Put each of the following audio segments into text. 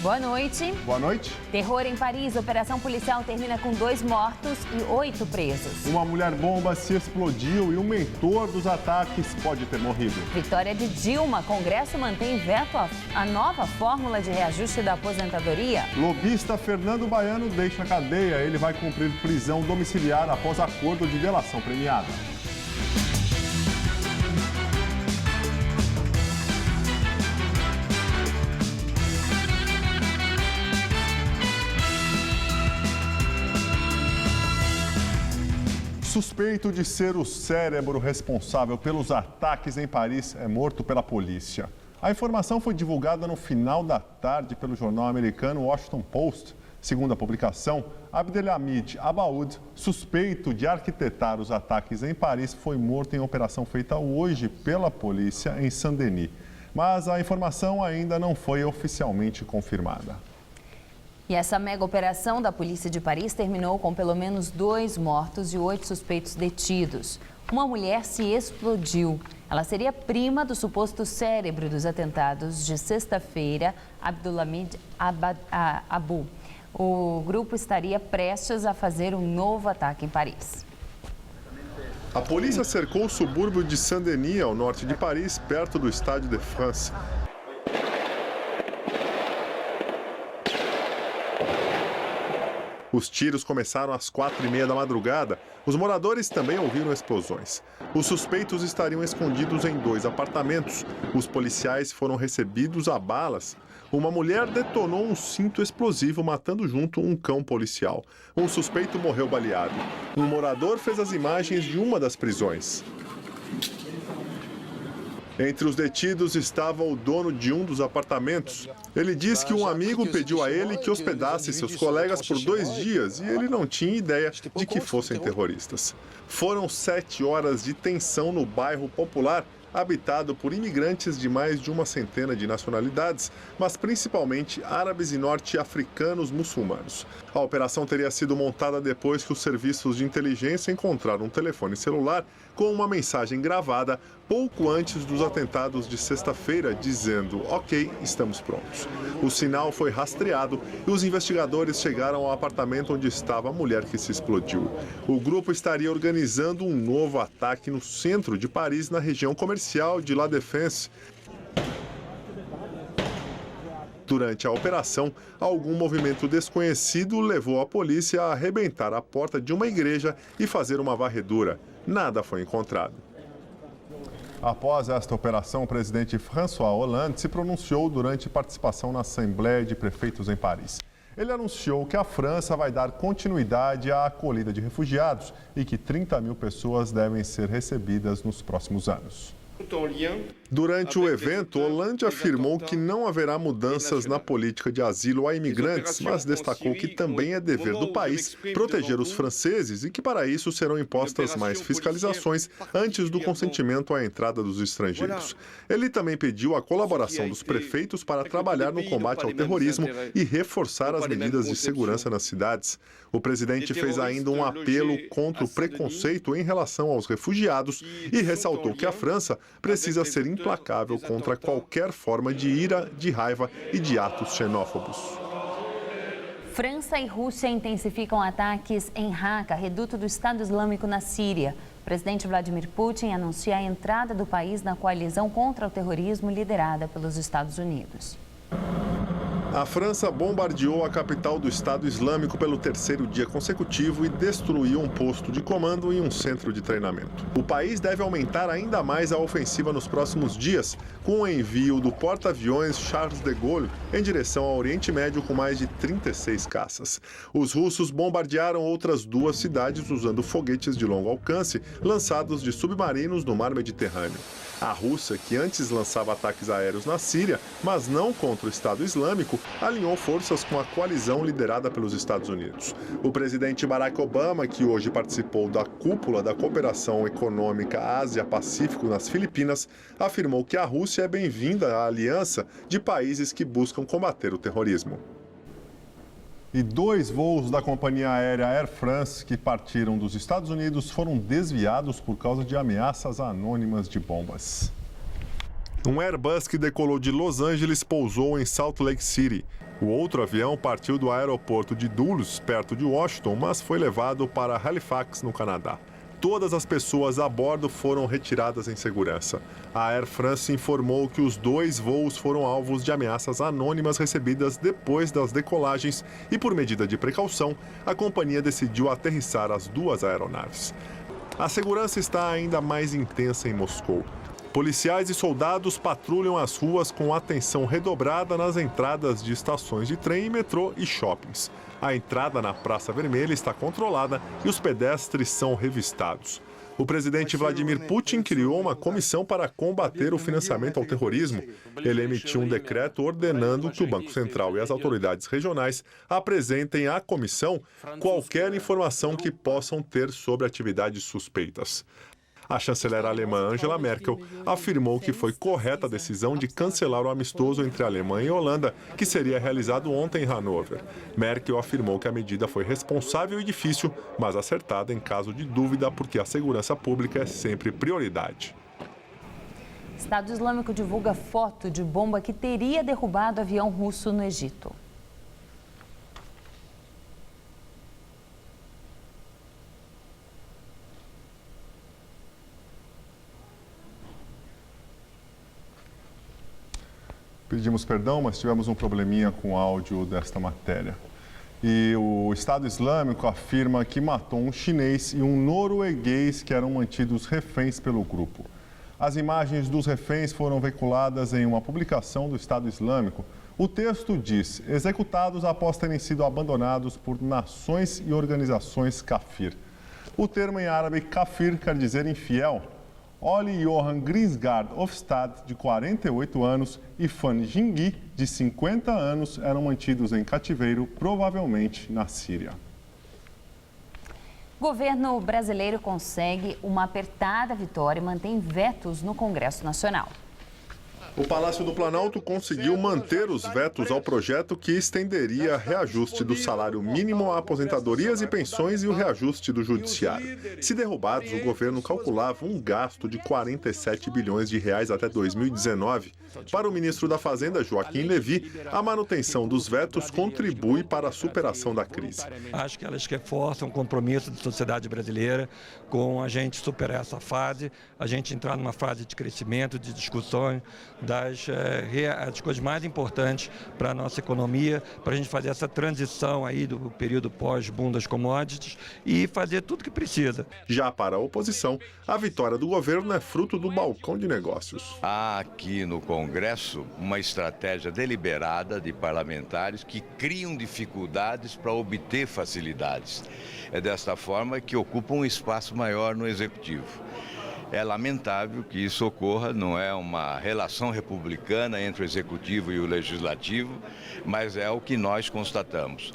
Boa noite. Boa noite. Terror em Paris. Operação policial termina com 2 mortos e 8 presos. Uma mulher-bomba se explodiu e o mentor dos ataques pode ter morrido. Vitória de Dilma. Congresso mantém veto à nova fórmula de reajuste da aposentadoria. Lobista Fernando Baiano deixa a cadeia. Ele vai cumprir prisão domiciliar após acordo de delação premiada. Suspeito de ser o cérebro responsável pelos ataques em Paris é morto pela polícia. A informação foi divulgada no final da tarde pelo jornal americano Washington Post. Segundo a publicação, Abdelhamid Abaoud, suspeito de arquitetar os ataques em Paris, foi morto em operação feita hoje pela polícia em Saint-Denis. Mas a informação ainda não foi oficialmente confirmada. E essa mega operação da polícia de Paris terminou com pelo menos 2 mortos e 8 suspeitos detidos. Uma mulher se explodiu. Ela seria prima do suposto cérebro dos atentados de sexta-feira, Abdelhamid Abaoud. O grupo estaria prestes a fazer um novo ataque em Paris. A polícia cercou o subúrbio de Saint-Denis, ao norte de Paris, perto do Stade de France. Os tiros começaram às 4h30 da madrugada. Os moradores também ouviram explosões. Os suspeitos estariam escondidos em 2 apartamentos. Os policiais foram recebidos a balas. Uma mulher detonou um cinto explosivo, matando junto um cão policial. Um suspeito morreu baleado. Um morador fez as imagens de uma das prisões. Entre os detidos estava o dono de um dos apartamentos. Ele diz que um amigo pediu a ele que hospedasse seus colegas por 2 dias e ele não tinha ideia de que fossem terroristas. Foram 7 horas de tensão no bairro popular, habitado por imigrantes de mais de uma centena de nacionalidades, mas principalmente árabes e norte-africanos muçulmanos. A operação teria sido montada depois que os serviços de inteligência encontraram um telefone celular com uma mensagem gravada pouco antes dos atentados de sexta-feira, dizendo: "Ok, estamos prontos". O sinal foi rastreado e os investigadores chegaram ao apartamento onde estava a mulher que se explodiu. O grupo estaria organizando um novo ataque no centro de Paris, na região comercial de La Défense. Durante a operação, algum movimento desconhecido levou a polícia a arrebentar a porta de uma igreja e fazer uma varredura. Nada foi encontrado. Após esta operação, o presidente François Hollande se pronunciou durante participação na Assembleia de Prefeitos em Paris. Ele anunciou que a França vai dar continuidade à acolhida de refugiados e que 30 mil pessoas devem ser recebidas nos próximos anos. Durante o evento, Hollande afirmou que não haverá mudanças na política de asilo a imigrantes, mas destacou que também é dever do país proteger os franceses e que para isso serão impostas mais fiscalizações antes do consentimento à entrada dos estrangeiros. Ele também pediu a colaboração dos prefeitos para trabalhar no combate ao terrorismo e reforçar as medidas de segurança nas cidades. O presidente fez ainda um apelo contra o preconceito em relação aos refugiados e ressaltou que a França precisa ser implacável contra qualquer forma de ira, de raiva e de atos xenófobos. França e Rússia intensificam ataques em Raqqa, reduto do Estado Islâmico na Síria. O presidente Vladimir Putin anuncia a entrada do país na coalizão contra o terrorismo liderada pelos Estados Unidos. A França bombardeou a capital do Estado Islâmico pelo 3º dia consecutivo e destruiu um posto de comando e um centro de treinamento. O país deve aumentar ainda mais a ofensiva nos próximos dias, com o envio do porta-aviões Charles de Gaulle em direção ao Oriente Médio com mais de 36 caças. Os russos bombardearam outras 2 cidades usando foguetes de longo alcance lançados de submarinos no mar Mediterrâneo. A Rússia, que antes lançava ataques aéreos na Síria, mas não contra o Estado Islâmico, alinhou forças com a coalizão liderada pelos Estados Unidos. O presidente Barack Obama, que hoje participou da cúpula da cooperação econômica Ásia-Pacífico nas Filipinas, afirmou que a Rússia é bem-vinda à aliança de países que buscam combater o terrorismo. E 2 voos da companhia aérea Air France que partiram dos Estados Unidos foram desviados por causa de ameaças anônimas de bombas. Um Airbus que decolou de Los Angeles pousou em Salt Lake City. O outro avião partiu do aeroporto de Dulles, perto de Washington, mas foi levado para Halifax, no Canadá. Todas as pessoas a bordo foram retiradas em segurança. A Air France informou que os 2 voos foram alvos de ameaças anônimas recebidas depois das decolagens e, por medida de precaução, a companhia decidiu aterrissar as 2 aeronaves. A segurança está ainda mais intensa em Moscou. Policiais e soldados patrulham as ruas com atenção redobrada nas entradas de estações de trem, metrô e shoppings. A entrada na Praça Vermelha está controlada e os pedestres são revistados. O presidente Vladimir Putin criou uma comissão para combater o financiamento ao terrorismo. Ele emitiu um decreto ordenando que o Banco Central e as autoridades regionais apresentem à comissão qualquer informação que possam ter sobre atividades suspeitas. A chanceler alemã Angela Merkel afirmou que foi correta a decisão de cancelar o amistoso entre a Alemanha e a Holanda, que seria realizado ontem em Hannover. Merkel afirmou que a medida foi responsável e difícil, mas acertada em caso de dúvida, porque a segurança pública é sempre prioridade. Estado Islâmico divulga foto de bomba que teria derrubado avião russo no Egito. Pedimos perdão, mas tivemos um probleminha com o áudio desta matéria. E o Estado Islâmico afirma que matou um chinês e um norueguês que eram mantidos reféns pelo grupo. As imagens dos reféns foram veiculadas em uma publicação do Estado Islâmico. O texto diz: executados após terem sido abandonados por nações e organizações kafir. O termo em árabe kafir quer dizer infiel. Oli Johan Grisgaard Ofstad, de 48 anos, e Fan Jingyi, de 50 anos, eram mantidos em cativeiro, provavelmente na Síria. O governo brasileiro consegue uma apertada vitória e mantém vetos no Congresso Nacional. O Palácio do Planalto conseguiu manter os vetos ao projeto que estenderia reajuste do salário mínimo a aposentadorias e pensões e o reajuste do judiciário. Se derrubados, o governo calculava um gasto de 47 bilhões de reais até 2019. Para o ministro da Fazenda, Joaquim Levy, a manutenção dos vetos contribui para a superação da crise. Acho que elas reforçam o compromisso da sociedade brasileira com a gente superar essa fase, a gente entrar numa fase de crescimento, de discussão das coisas mais importantes para a nossa economia, para a gente fazer essa transição aí do período pós-boom das commodities e fazer tudo que precisa. Já para a oposição, a vitória do governo é fruto do balcão de negócios. Há aqui no Congresso uma estratégia deliberada de parlamentares que criam dificuldades para obter facilidades. É desta forma que ocupam um espaço maior no Executivo. É lamentável que isso ocorra, não é uma relação republicana entre o Executivo e o Legislativo, mas é o que nós constatamos.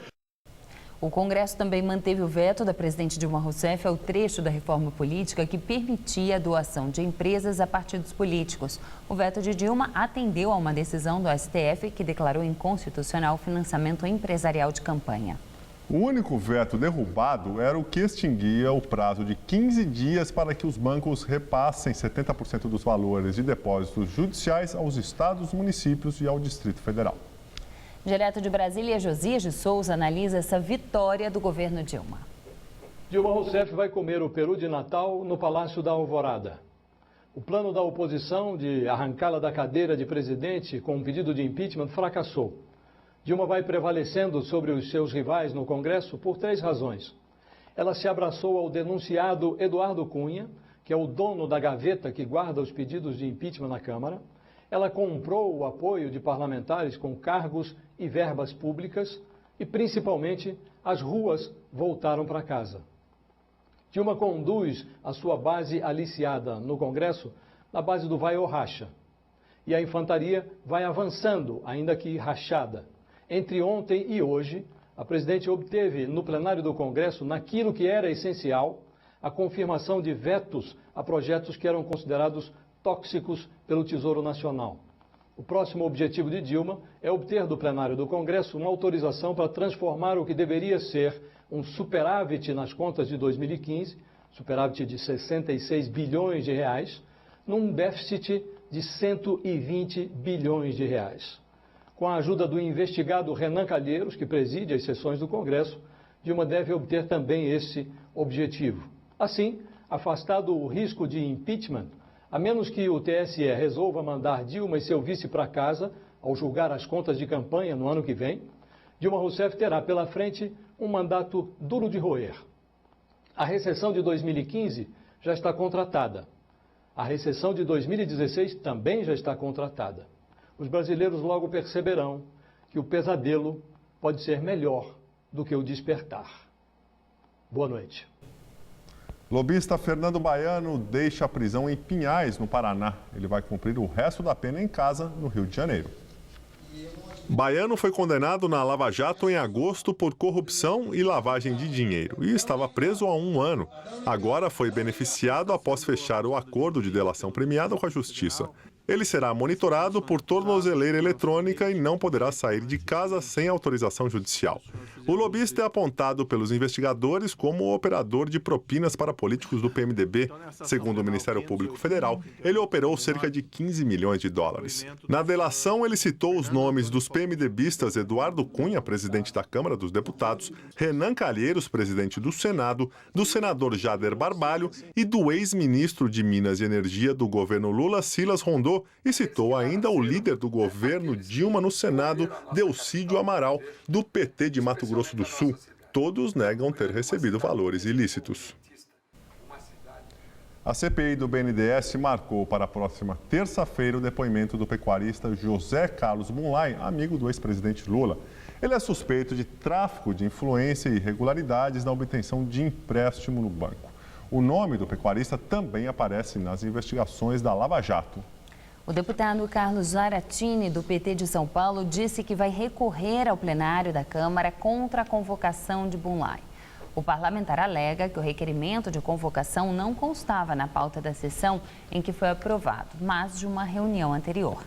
O Congresso também manteve o veto da presidente Dilma Rousseff ao trecho da reforma política que permitia a doação de empresas a partidos políticos. O veto de Dilma atendeu a uma decisão do STF que declarou inconstitucional o financiamento empresarial de campanha. O único veto derrubado era o que extinguia o prazo de 15 dias para que os bancos repassem 70% dos valores de depósitos judiciais aos estados, municípios e ao Distrito Federal. Direto de Brasília, Josias de Souza analisa essa vitória do governo Dilma. Dilma Rousseff vai comer o peru de Natal no Palácio da Alvorada. O plano da oposição de arrancá-la da cadeira de presidente com um pedido de impeachment fracassou. Dilma vai prevalecendo sobre os seus rivais no Congresso por 3 razões. Ela se abraçou ao denunciado Eduardo Cunha, que é o dono da gaveta que guarda os pedidos de impeachment na Câmara. Ela comprou o apoio de parlamentares com cargos e verbas públicas e, principalmente, as ruas voltaram para casa. Dilma conduz a sua base aliciada no Congresso na base do vai ou racha. E a infantaria vai avançando, ainda que rachada. Entre ontem e hoje, a presidente obteve no plenário do Congresso, naquilo que era essencial, a confirmação de vetos a projetos que eram considerados tóxicos pelo Tesouro Nacional. O próximo objetivo de Dilma é obter do plenário do Congresso uma autorização para transformar o que deveria ser um superávit nas contas de 2015, superávit de 66 bilhões de reais, num déficit de 120 bilhões de reais. Com a ajuda do investigado Renan Calheiros, que preside as sessões do Congresso, Dilma deve obter também esse objetivo. Assim, afastado o risco de impeachment, a menos que o TSE resolva mandar Dilma e seu vice para casa ao julgar as contas de campanha no ano que vem, Dilma Rousseff terá pela frente um mandato duro de roer. A recessão de 2015 já está contratada. A recessão de 2016 também já está contratada. Os brasileiros logo perceberão que o pesadelo pode ser melhor do que o despertar. Boa noite. Lobista Fernando Baiano deixa a prisão em Pinhais, no Paraná. Ele vai cumprir o resto da pena em casa, no Rio de Janeiro. Baiano foi condenado na Lava Jato em agosto por corrupção e lavagem de dinheiro e estava preso há 1 ano. Agora foi beneficiado após fechar o acordo de delação premiada com a Justiça. Ele será monitorado por tornozeleira eletrônica e não poderá sair de casa sem autorização judicial. O lobista é apontado pelos investigadores como operador de propinas para políticos do PMDB. Segundo o Ministério Público Federal, ele operou cerca de 15 milhões de dólares. Na delação, ele citou os nomes dos PMDBistas Eduardo Cunha, presidente da Câmara dos Deputados, Renan Calheiros, presidente do Senado, do senador Jader Barbalho e do ex-ministro de Minas e Energia do governo Lula, Silas Rondô, e citou ainda o líder do governo Dilma no Senado, Delcídio Amaral, do PT de Mato Grosso do Sul. Todos negam ter recebido valores ilícitos. A CPI do BNDES marcou para a próxima terça-feira o depoimento do pecuarista José Carlos Bunlai, amigo do ex-presidente Lula. Ele é suspeito de tráfico de influência e irregularidades na obtenção de empréstimo no banco. O nome do pecuarista também aparece nas investigações da Lava Jato. O deputado Carlos Zaratini, do PT de São Paulo, disse que vai recorrer ao plenário da Câmara contra a convocação de Bunlai. O parlamentar alega que o requerimento de convocação não constava na pauta da sessão em que foi aprovado, mas de uma reunião anterior.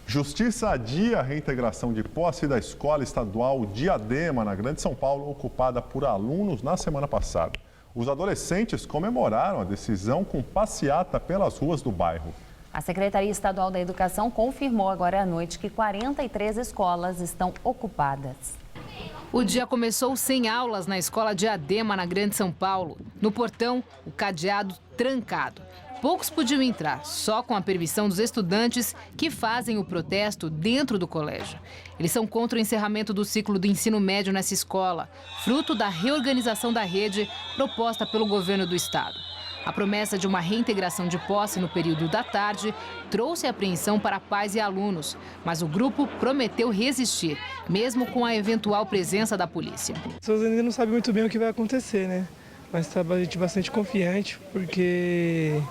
Justiça adia a reintegração de posse da Escola Estadual Diadema, na Grande São Paulo, ocupada por alunos na semana passada. Os adolescentes comemoraram a decisão com passeata pelas ruas do bairro. A Secretaria Estadual da Educação confirmou agora à noite que 43 escolas estão ocupadas. O dia começou sem aulas na Escola Diadema, na Grande São Paulo. No portão, o cadeado trancado. Poucos podiam entrar, só com a permissão dos estudantes que fazem o protesto dentro do colégio. Eles são contra o encerramento do ciclo do ensino médio nessa escola, fruto da reorganização da rede proposta pelo governo do estado. A promessa de uma reintegração de posse no período da tarde trouxe apreensão para pais e alunos, mas o grupo prometeu resistir, mesmo com a eventual presença da polícia. As pessoas ainda não sabem muito bem o que vai acontecer, né? Mas está bastante confiante, porque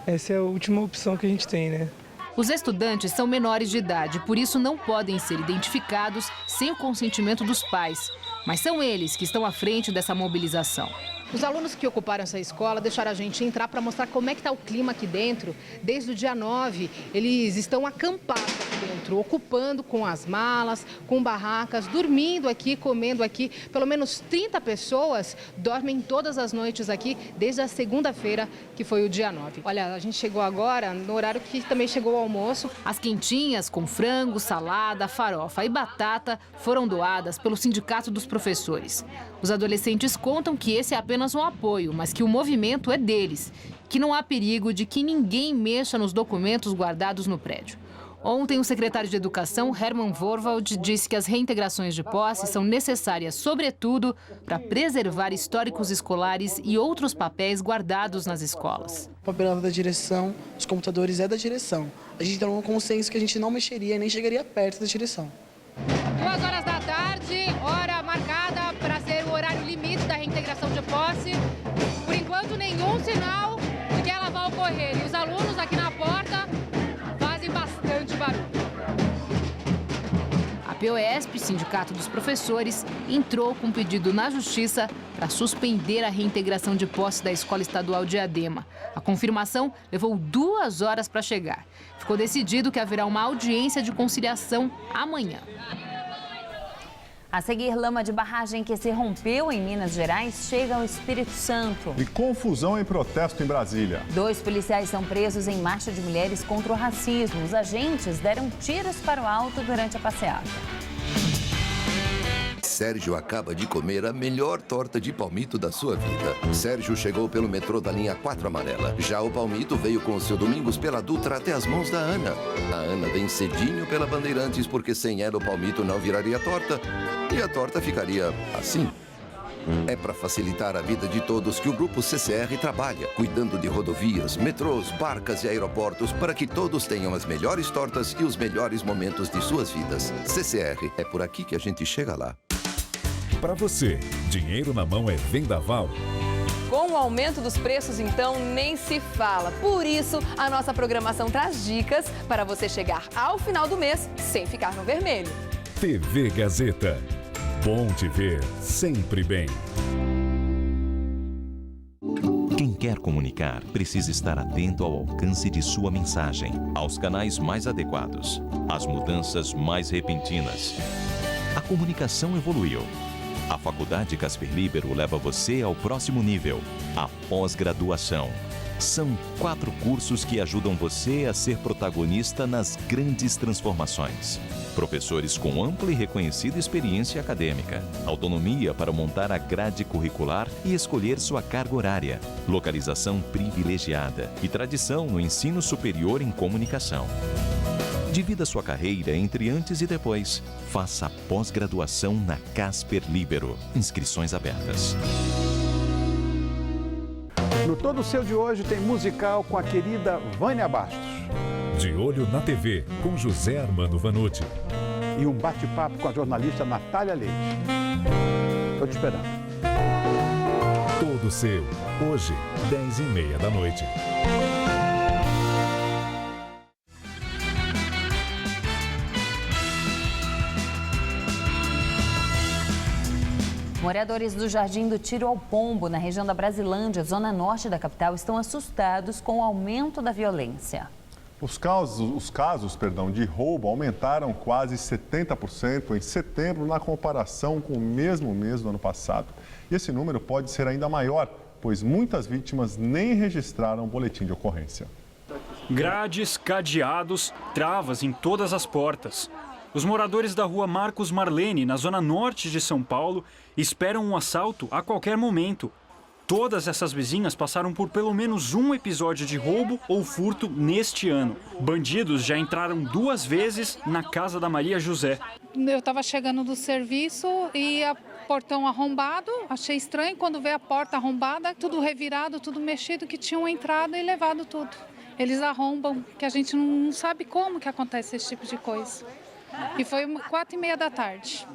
essa é a última opção que a gente tem, né? Os estudantes são menores de idade, por isso não podem ser identificados sem o consentimento dos pais. Mas são eles que estão à frente dessa mobilização. Os alunos que ocuparam essa escola deixaram a gente entrar para mostrar como é que está o clima aqui dentro. Desde o dia 9, eles estão acampados aqui dentro, ocupando com as malas, com barracas, dormindo aqui, comendo aqui. Pelo menos 30 pessoas dormem todas as noites aqui, desde a segunda-feira, que foi o dia 9. Olha, a gente chegou agora no horário que também chegou o almoço. As quentinhas com frango, salada, farofa e batata foram doadas pelo Sindicato dos Professores. Os adolescentes contam que esse é apenas um apoio, mas que o movimento é deles, que não há perigo de que ninguém mexa nos documentos guardados no prédio. Ontem, o secretário de Educação, Hermann Vorwald, disse que as reintegrações de posse são necessárias, sobretudo, para preservar históricos escolares e outros papéis guardados nas escolas. O papel da direção, os computadores é da direção. A gente tem um consenso que a gente não mexeria nem chegaria perto da direção. 2 horas da tarde, hora marcada para ser o horário limite da reintegração de posse. Por enquanto, nenhum sinal de que ela vai ocorrer. E os alunos aqui na porta fazem bastante barulho. A POESP, Sindicato dos Professores, entrou com pedido na Justiça para suspender a reintegração de posse da Escola Estadual Diadema. A confirmação levou 2 horas para chegar. Ficou decidido que haverá uma audiência de conciliação amanhã. A seguir, lama de barragem que se rompeu em Minas Gerais chega ao Espírito Santo. E confusão em protesto em Brasília. 2 policiais são presos em marcha de mulheres contra o racismo. Os agentes deram tiros para o alto durante a passeata. Sérgio acaba de comer a melhor torta de palmito da sua vida. Sérgio chegou pelo metrô da linha 4 amarela. Já o palmito veio com o seu Domingos pela Dutra até as mãos da Ana. A Ana vem cedinho pela Bandeirantes porque sem ela o palmito não viraria torta. E a torta ficaria assim. É para facilitar a vida de todos que o Grupo CCR trabalha, cuidando de rodovias, metrôs, barcas e aeroportos para que todos tenham as melhores tortas e os melhores momentos de suas vidas. CCR, é por aqui que a gente chega lá. Para você, dinheiro na mão é vendaval. Com o aumento dos preços, então, nem se fala. Por isso, a nossa programação traz dicas para você chegar ao final do mês sem ficar no vermelho. TV Gazeta. Bom te ver sempre bem. Quem quer comunicar precisa estar atento ao alcance de sua mensagem, aos canais mais adequados, às mudanças mais repentinas. A comunicação evoluiu. A Faculdade Casper Libero leva você ao próximo nível, a pós-graduação. São 4 cursos que ajudam você a ser protagonista nas grandes transformações. Professores com ampla e reconhecida experiência acadêmica, autonomia para montar a grade curricular e escolher sua carga horária, localização privilegiada e tradição no ensino superior em comunicação. Divida sua carreira entre antes e depois. Faça a pós-graduação na Casper Libero. Inscrições abertas. No Todo Seu de hoje tem musical com a querida Vânia Bastos. De Olho na TV, com José Armando Vanucci. E um bate-papo com a jornalista Natália Leite. Estou te esperando. Todo Seu, hoje, 10h30 da noite. Moradores do Jardim do Tiro ao Pombo, na região da Brasilândia, zona norte da capital, estão assustados com o aumento da violência. Os casos de roubo aumentaram quase 70% em setembro na comparação com o mesmo mês do ano passado. E esse número pode ser ainda maior, pois muitas vítimas nem registraram o boletim de ocorrência. Grades, cadeados, travas em todas as portas. Os moradores da rua Marcos Marlene, na zona norte de São Paulo, esperam um assalto a qualquer momento. Todas essas vizinhas passaram por pelo menos um episódio de roubo ou furto neste ano. Bandidos já entraram 2 vezes na casa da Maria José. Eu estava chegando do serviço e o portão arrombado. Achei estranho quando veio a porta arrombada, tudo revirado, tudo mexido, que tinham entrado e levado tudo. Eles arrombam, que a gente não sabe como que acontece esse tipo de coisa. E foi 4h30 da tarde.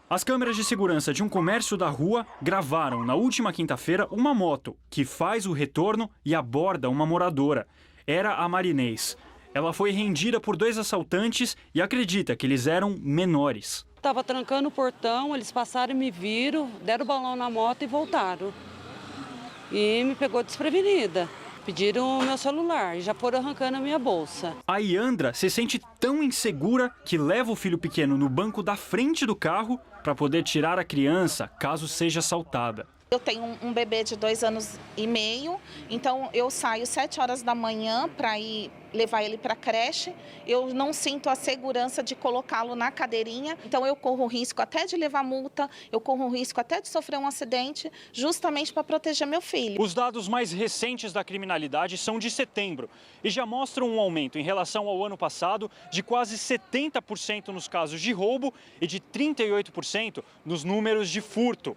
As câmeras de segurança de um comércio da rua gravaram na última quinta-feira uma moto que faz o retorno e aborda uma moradora. Era a Marinês. Ela foi rendida por 2 assaltantes e acredita que eles eram menores. Estava trancando o portão, eles passaram e me viram, deram o balão na moto e voltaram. E me pegou desprevenida. Pediram o meu celular e já foram arrancando a minha bolsa. A Iandra se sente tão insegura que leva o filho pequeno no banco da frente do carro para poder tirar a criança caso seja assaltada. Eu tenho um bebê de 2 anos e meio, então eu saio 7 horas da manhã para ir levar ele para a creche. Eu não sinto a segurança de colocá-lo na cadeirinha, então eu corro o risco até de levar multa, eu corro o risco até de sofrer um acidente, justamente para proteger meu filho. Os dados mais recentes da criminalidade são de setembro e já mostram um aumento em relação ao ano passado de quase 70% nos casos de roubo e de 38% nos números de furto.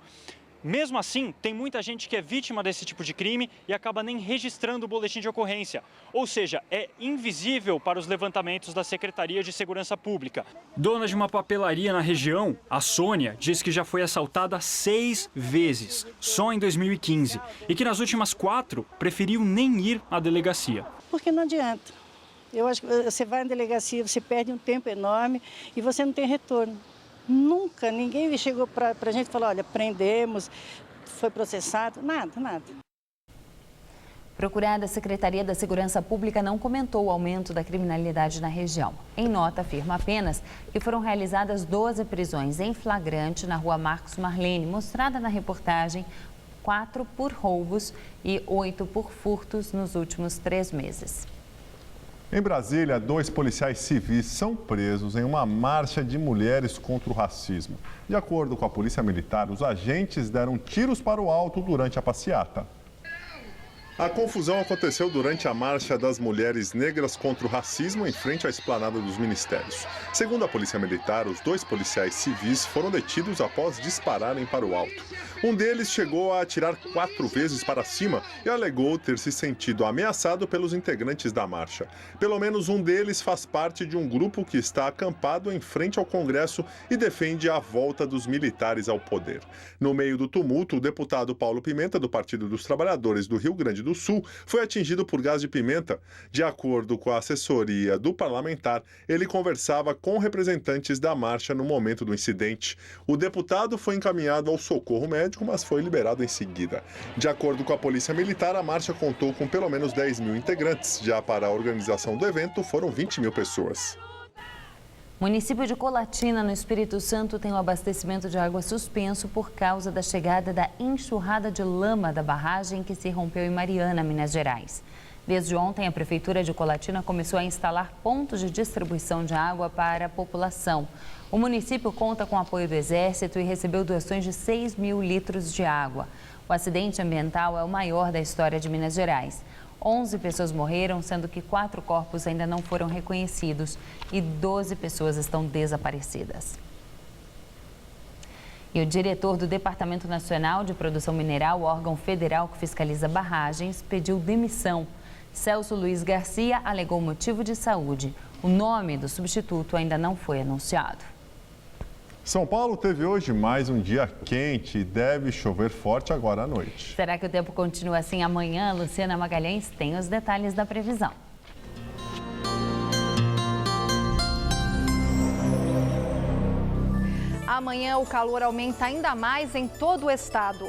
Mesmo assim, tem muita gente que é vítima desse tipo de crime e acaba nem registrando o boletim de ocorrência. Ou seja, é invisível para os levantamentos da Secretaria de Segurança Pública. Dona de uma papelaria na região, a Sônia, diz que já foi assaltada 6 vezes, só em 2015. E que nas últimas 4, preferiu nem ir à delegacia. Porque não adianta. Eu acho que você vai na delegacia, você perde um tempo enorme e você não tem retorno. Nunca, ninguém chegou para a gente e falou, olha, prendemos, foi processado, nada. Procurada, a Secretaria da Segurança Pública não comentou o aumento da criminalidade na região. Em nota, afirma apenas que foram realizadas 12 prisões em flagrante na rua Marcos Marlene, mostrada na reportagem, 4 por roubos e 8 por furtos nos últimos 3 meses. Em Brasília, 2 policiais civis são presos em uma marcha de mulheres contra o racismo. De acordo com a Polícia Militar, os agentes deram tiros para o alto durante a passeata. A confusão aconteceu durante a Marcha das Mulheres Negras contra o Racismo em frente à esplanada dos ministérios. Segundo a Polícia Militar, os 2 policiais civis foram detidos após dispararem para o alto. Um deles chegou a atirar 4 vezes para cima e alegou ter se sentido ameaçado pelos integrantes da marcha. Pelo menos um deles faz parte de um grupo que está acampado em frente ao Congresso e defende a volta dos militares ao poder. No meio do tumulto, o deputado Paulo Pimenta, do Partido dos Trabalhadores do Rio Grande do Sul, foi atingido por gás de pimenta. De acordo com a assessoria do parlamentar, ele conversava com representantes da marcha no momento do incidente. O deputado foi encaminhado ao socorro médico, mas foi liberado em seguida. De acordo com a Polícia Militar, a marcha contou com pelo menos 10 mil integrantes. Já para a organização do evento, foram 20 mil pessoas. O município de Colatina, no Espírito Santo, tem o abastecimento de água suspenso por causa da chegada da enxurrada de lama da barragem que se rompeu em Mariana, Minas Gerais. Desde ontem, a Prefeitura de Colatina começou a instalar pontos de distribuição de água para a população. O município conta com o apoio do Exército e recebeu doações de 6 mil litros de água. O acidente ambiental é o maior da história de Minas Gerais. 11 pessoas morreram, sendo que 4 corpos ainda não foram reconhecidos e 12 pessoas estão desaparecidas. E o diretor do Departamento Nacional de Produção Mineral, órgão federal que fiscaliza barragens, pediu demissão. Celso Luiz Garcia alegou motivo de saúde. O nome do substituto ainda não foi anunciado. São Paulo teve hoje mais um dia quente e deve chover forte agora à noite. Será que o tempo continua assim amanhã? Luciana Magalhães tem os detalhes da previsão. Amanhã o calor aumenta ainda mais em todo o estado.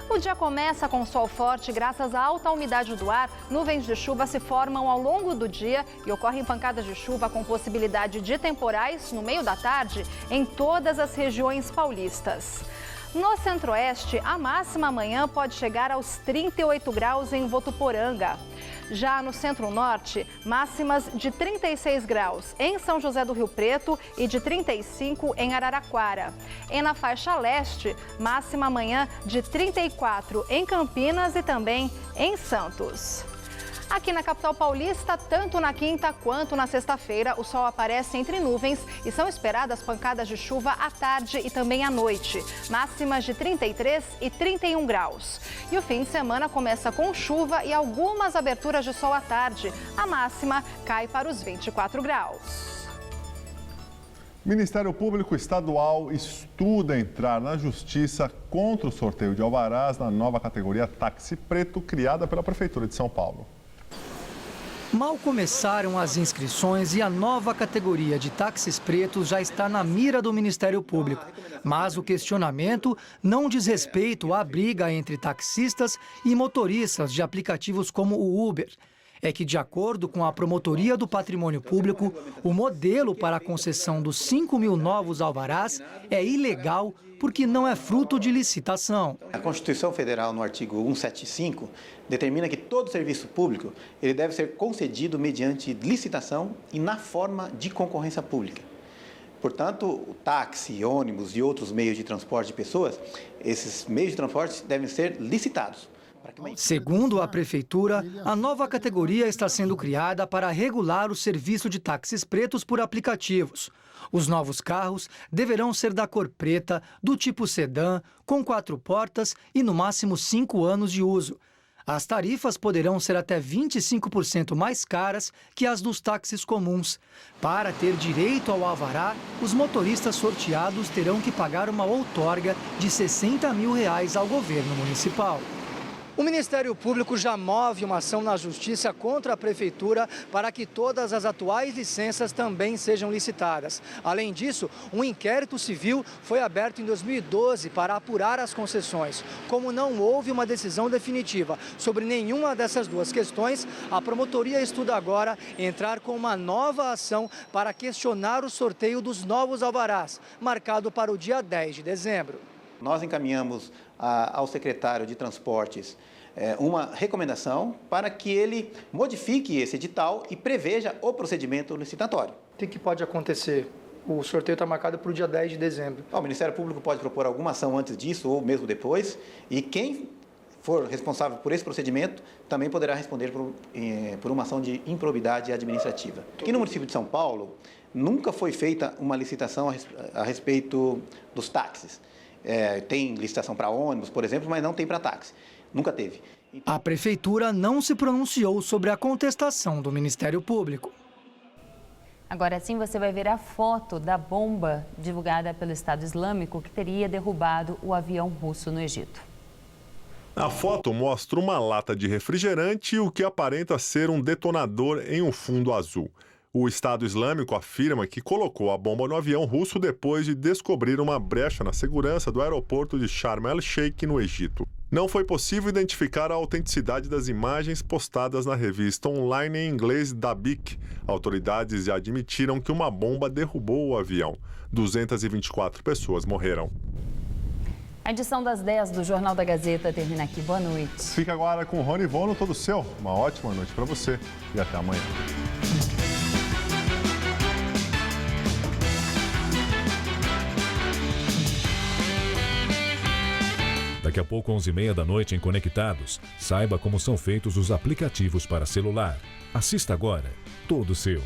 O dia começa com sol forte graças à alta umidade do ar. Nuvens de chuva se formam ao longo do dia e ocorrem pancadas de chuva com possibilidade de temporais no meio da tarde em todas as regiões paulistas. No centro-oeste, a máxima amanhã pode chegar aos 38 graus em Votuporanga. Já no centro-norte, máximas de 36 graus em São José do Rio Preto e de 35 em Araraquara. E na faixa leste, máxima amanhã de 34 em Campinas e também em Santos. Aqui na capital paulista, tanto na quinta quanto na sexta-feira, o sol aparece entre nuvens e são esperadas pancadas de chuva à tarde e também à noite. Máximas de 33 e 31 graus. E o fim de semana começa com chuva e algumas aberturas de sol à tarde. A máxima cai para os 24 graus. O Ministério Público Estadual estuda entrar na Justiça contra o sorteio de alvarás na nova categoria táxi preto criada pela Prefeitura de São Paulo. Mal começaram as inscrições e a nova categoria de táxis pretos já está na mira do Ministério Público. Mas o questionamento não diz respeito à briga entre taxistas e motoristas de aplicativos como o Uber. É que, de acordo com a Promotoria do Patrimônio Público, o modelo para a concessão dos 5 mil novos alvarás é ilegal porque não é fruto de licitação. A Constituição Federal, no artigo 175, determina que todo serviço público ele deve ser concedido mediante licitação e na forma de concorrência pública. Portanto, o táxi, ônibus e outros meios de transporte de pessoas, esses meios de transporte devem ser licitados. Segundo a Prefeitura, a nova categoria está sendo criada para regular o serviço de táxis pretos por aplicativos. Os novos carros deverão ser da cor preta, do tipo sedã, com 4 portas e no máximo 5 anos de uso. As tarifas poderão ser até 25% mais caras que as dos táxis comuns. Para ter direito ao alvará, os motoristas sorteados terão que pagar uma outorga de R$ 60 mil ao governo municipal. O Ministério Público já move uma ação na Justiça contra a Prefeitura para que todas as atuais licenças também sejam licitadas. Além disso, um inquérito civil foi aberto em 2012 para apurar as concessões. Como não houve uma decisão definitiva sobre nenhuma dessas duas questões, a promotoria estuda agora entrar com uma nova ação para questionar o sorteio dos novos alvarás, marcado para o dia 10 de dezembro. Nós encaminhamos ao secretário de Transportes uma recomendação para que ele modifique esse edital e preveja o procedimento licitatório. O que pode acontecer? O sorteio está marcado para o dia 10 de dezembro. O Ministério Público pode propor alguma ação antes disso ou mesmo depois, e quem for responsável por esse procedimento também poderá responder por uma ação de improbidade administrativa. Aqui no município de São Paulo, nunca foi feita uma licitação a respeito dos táxis. Tem licitação para ônibus, por exemplo, mas não tem para táxi. Nunca teve. A Prefeitura não se pronunciou sobre a contestação do Ministério Público. Agora sim você vai ver a foto da bomba divulgada pelo Estado Islâmico que teria derrubado o avião russo no Egito. A foto mostra uma lata de refrigerante e o que aparenta ser um detonador em um fundo azul. O Estado Islâmico afirma que colocou a bomba no avião russo depois de descobrir uma brecha na segurança do aeroporto de Sharm el-Sheikh, no Egito. Não foi possível identificar a autenticidade das imagens postadas na revista online em inglês Dabiq. Autoridades já admitiram que uma bomba derrubou o avião. 224 pessoas morreram. A edição das 10 do Jornal da Gazeta termina aqui. Boa noite. Fica agora com o Rony Vono, todo seu. Uma ótima noite para você e até amanhã. Daqui a pouco, 11h30 da noite, em Conectados. Saiba como são feitos os aplicativos para celular. Assista agora. Todo seu.